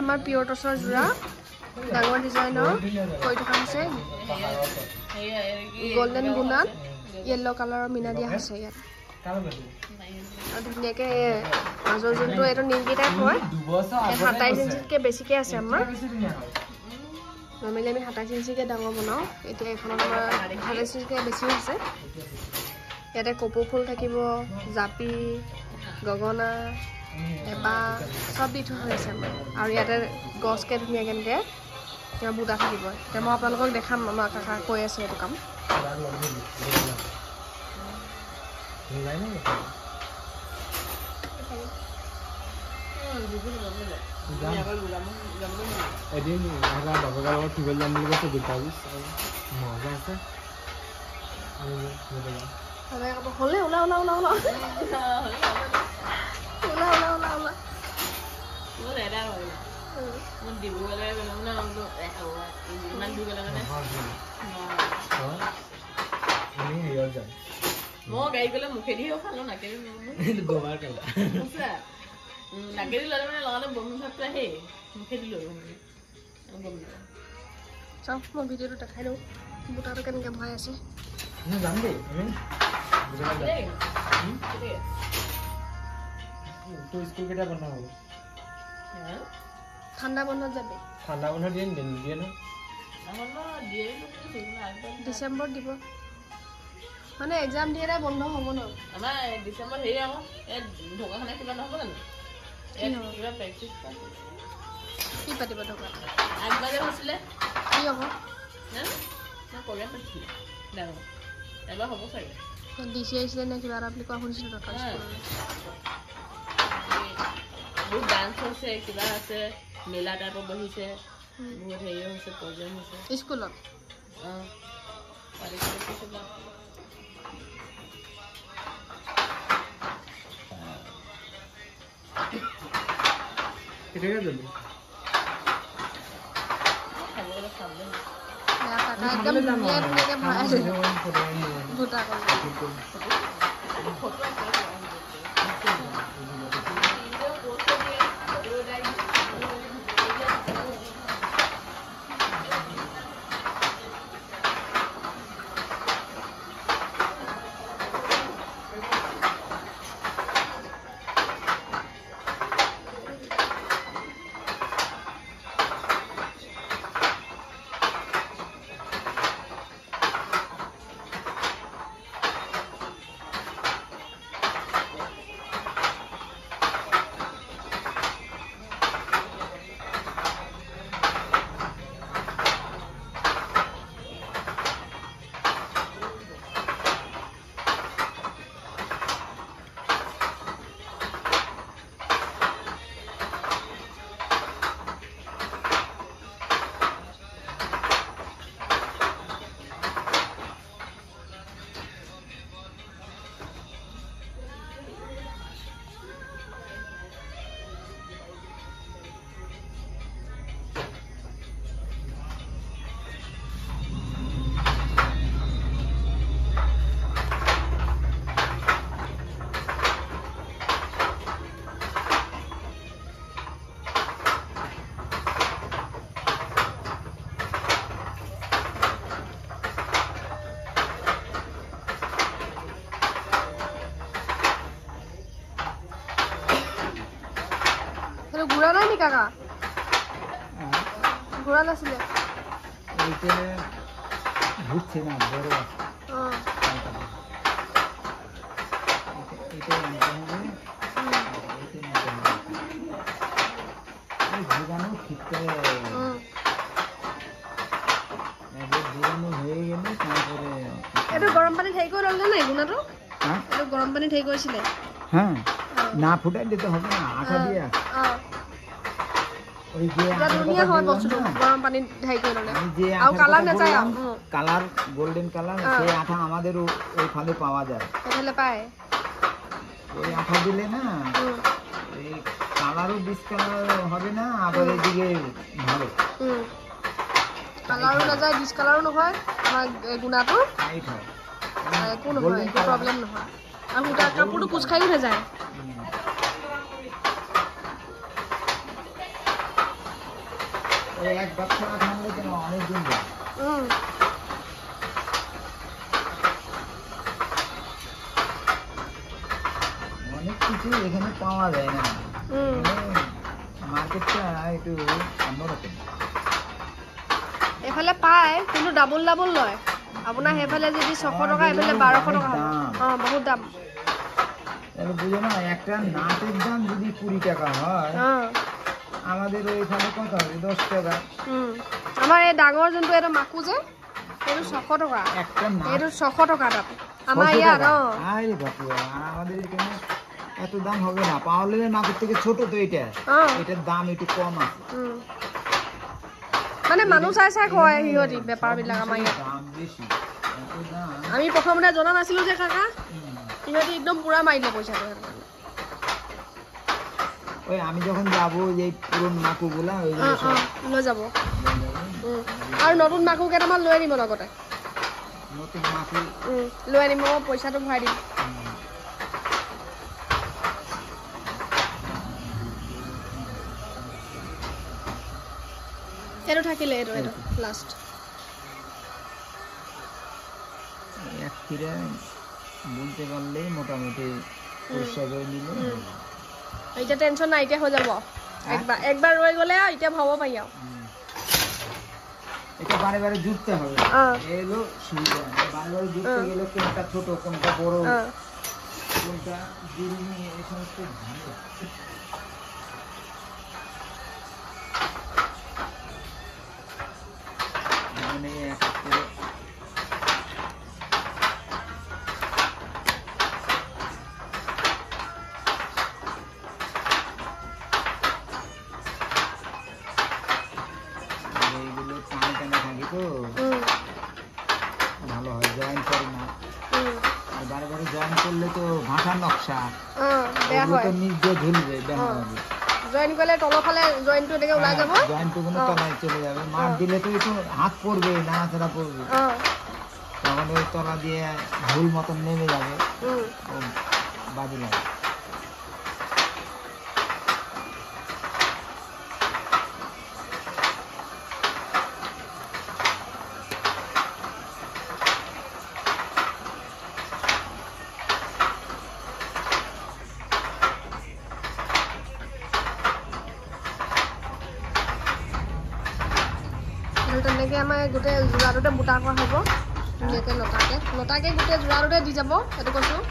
আমাৰ পিয়ৰ টছৰ যোৰা ডাঙৰ ডিজাইনৰ কৈ থকা আছে গোল্ডেন গুণাত য়েল্লো কালাৰৰ মিনা দিয়া আছে ইয়াত আৰু ধুনীয়াকে মাজৰ যোনটো এইটো নিমকি টাইপ হয় 27 ইঞ্চিতকৈ বেছিকৈ আছে আমাৰ নৰ্মেলি আমি 27 ইঞ্চিকৈ ডাঙৰ বনাওঁ এতিয়া এইখনত আমাৰ 28 ইঞ্চিকৈ বেছি আছে ইয়াতে কপৌ ফুল থাকিব জাপি গগনা এপা সব দি থোৱা হৈছে আমাৰ আৰু ইয়াতে গছকে ধুনীয়াকৈ এনেকৈ এতিয়া বুটা থাকিব এতিয়া মই আপোনালোকক দেখাম আমাৰ কাকা কৈ আছে এইটো কাম এদিন বাপেকাৰ লগত ফুৰিবলৈ যাম বুলি কৈছে গুটাবি মজা আছে হ'লে ওলা ওলা ওলা ওলা ওলা ওলা ওলা ওলা মই গাড়ী গ'লে মুখেদিও খালো নাকেদি গমাৰ কালা নাকেদি ল'লে মানে লগালে বমি ভাৱটো আহে মুখেদি লৈ গম চাওক মই ভিডিঅ'টো দেখাই দিওঁ বুটাটো কেনেকৈ ভৰাই আছে যাম দেই তোৰ স্কুল কেতিয়া বন্ধ হ'ব ঠাণ্ডা বন্ধত যাবি ঠাণ্ডা বন্ধ দিয়ে নিদিয়ে ন ডিচেম্বৰত দিব মানে এক্সাম দিয়ে বন্ধ হ'ব ন আমাৰ ডিচেম্বৰত হেৰি আকৌ এই ঢকুৱাখানা কিবা নহ'ব জানো কিবা প্ৰেক্টিছ কি পাতিব ঢকুৱা আগবাৰে হৈছিলে কি হ'ব মই প্ৰগ্ৰেম পাতিছিলোঁ ডাঙৰ এবাৰ হ'ব চাগে ডিচি আহিছিলে নে কিবা এটা বুলি কোৱা শুনিছিলোঁ ঢকুৱা বহুত ডান্স হৈছে কিবা আছে মেলা টাইপৰ বহিছে বহুত হেৰি হৈছে প্ৰগ্ৰেম হৈছে স্কুলত অঁ কেতিয়াকৈ যাবি খাবলৈ খাবলৈ একদম ধুনীয়াকৈ ভৰাই আছে দুটা ফটো ঘূৰা নাই নি কাকা ঘূৰা নাছিলে ঘুৰছে না বড় গৰম পানি হেৰি কৰি ললে নাই গুণাটো গৰম পানি হেৰি কৰিছিলে হ্যাঁ না ফুটাই দিতে হবে না আঠা দিয়ে ওই যে দুনিয়া হয় বস্তুটো গরম পানি হেৰি কৰি ললে আৰু কালার না যায় কালার গোল্ডেন কালার সেই আঠা আমাদের ওই ফালে পাওয়া যায় তাহলে পায় ওই আঠা দিলে না এই কালারও ডিসকালার হবে না আবার এদিকে ভালো কালারও না যায় ডিসকালারও নহয় আমার গুণাটো টাইট হয় কোনো নহয় প্রবলেম নহয় আৰু এটা কাপোৰটো কুচ খাইও নাযায় ওই এক বাক্স আখ আনলে কেন অনেক দিন যায়। অনেক কিছু এখানে পাওয়া যায় না, মার্কেটটা একটু অন্যরকম। এফালে পায় কিন্তু ডাবল ডাবল লয়। আপোনাৰ সেইফালে যদি 600 টকা এফালে 1200 টকা হ'ব। বহুত দাম। তাহলে বুঝো না, একটা নাটের দাম যদি 20 টাকা হয়, আমাদের ওইখানে কত হবে? 10 টাকা। আমাৰ এই ডাঙৰ যোনটো এটা মাকু যে সেইটো 600 টকা। একটা নাট এইটো 600 টকা দাম আমাৰ ইয়াত। আরে বাপু, আমাদের এখানে এত দাম হবে না। পাওয়ালের নাকের থেকে ছোট তো এটা, এটার দাম একটু কম আছে। মানে মানুহ চাই চাই কয় সিহঁতি বেপাৰবিলাক আমাৰ ইয়াত দাম বেশি। আমি প্ৰথমতে জনা নাছিলো যে কাকা, সিহঁতি একদম পুৰা মাৰিলে পইচাটো। ওই আমি যখন যাবো এই পুৰন মাকুগুলা লৈ যাব, আৰু নতুন মাকু কেইটামান লৈ আনিব লগতে। নতুন মাকু লৈ আনিব, পইচাটো ভৰাই দিম। এইটো থাকিলে এইটো লাষ্ট এক ফিরে বলতে পারলে মোটামুটি পয়সা করে নিলে এইটা টেনশন নাই, এতিয়া হৈ যাব। একবার রয়ে গেলে এটা ভাবো পাই যাও। এটা বারে বারে জুড়তে হবে, এলো সুবিধা। বারে বারে জুড়তে গেলে কোনটা ছোট কোনটা বড় কোনটা জুড়িনি এই সমস্ত ঝামেলা। মানে এইগুলো টানে টানে থাকি তো ভালো হয়, জয়েন করে না। বারে বারে জয়েন করলে তো ভাষার নকশা তো নিজ দিয়ে ঝুলবে, জয়েন করলে তলৰ ফালে জয়েনটো এনেকে ওলাই যাব, জয়েনটো কোনো তলায় চলে যাবে। মার দিলে তো একটু হাত পড়বে, নাড়াচাড়া পড়বে, তখন ওই তলা দিয়ে ঝুল মতন নেমে যাবে, বাজে লাগে। তেনেকে আমাৰ গোটেই যোৰাটোতে বুটা কৰা হ'ব, ধুনীয়াকৈ লতাকে গোটেই যোৰাটোতে দি যাব, সেইটো কৈছোঁ।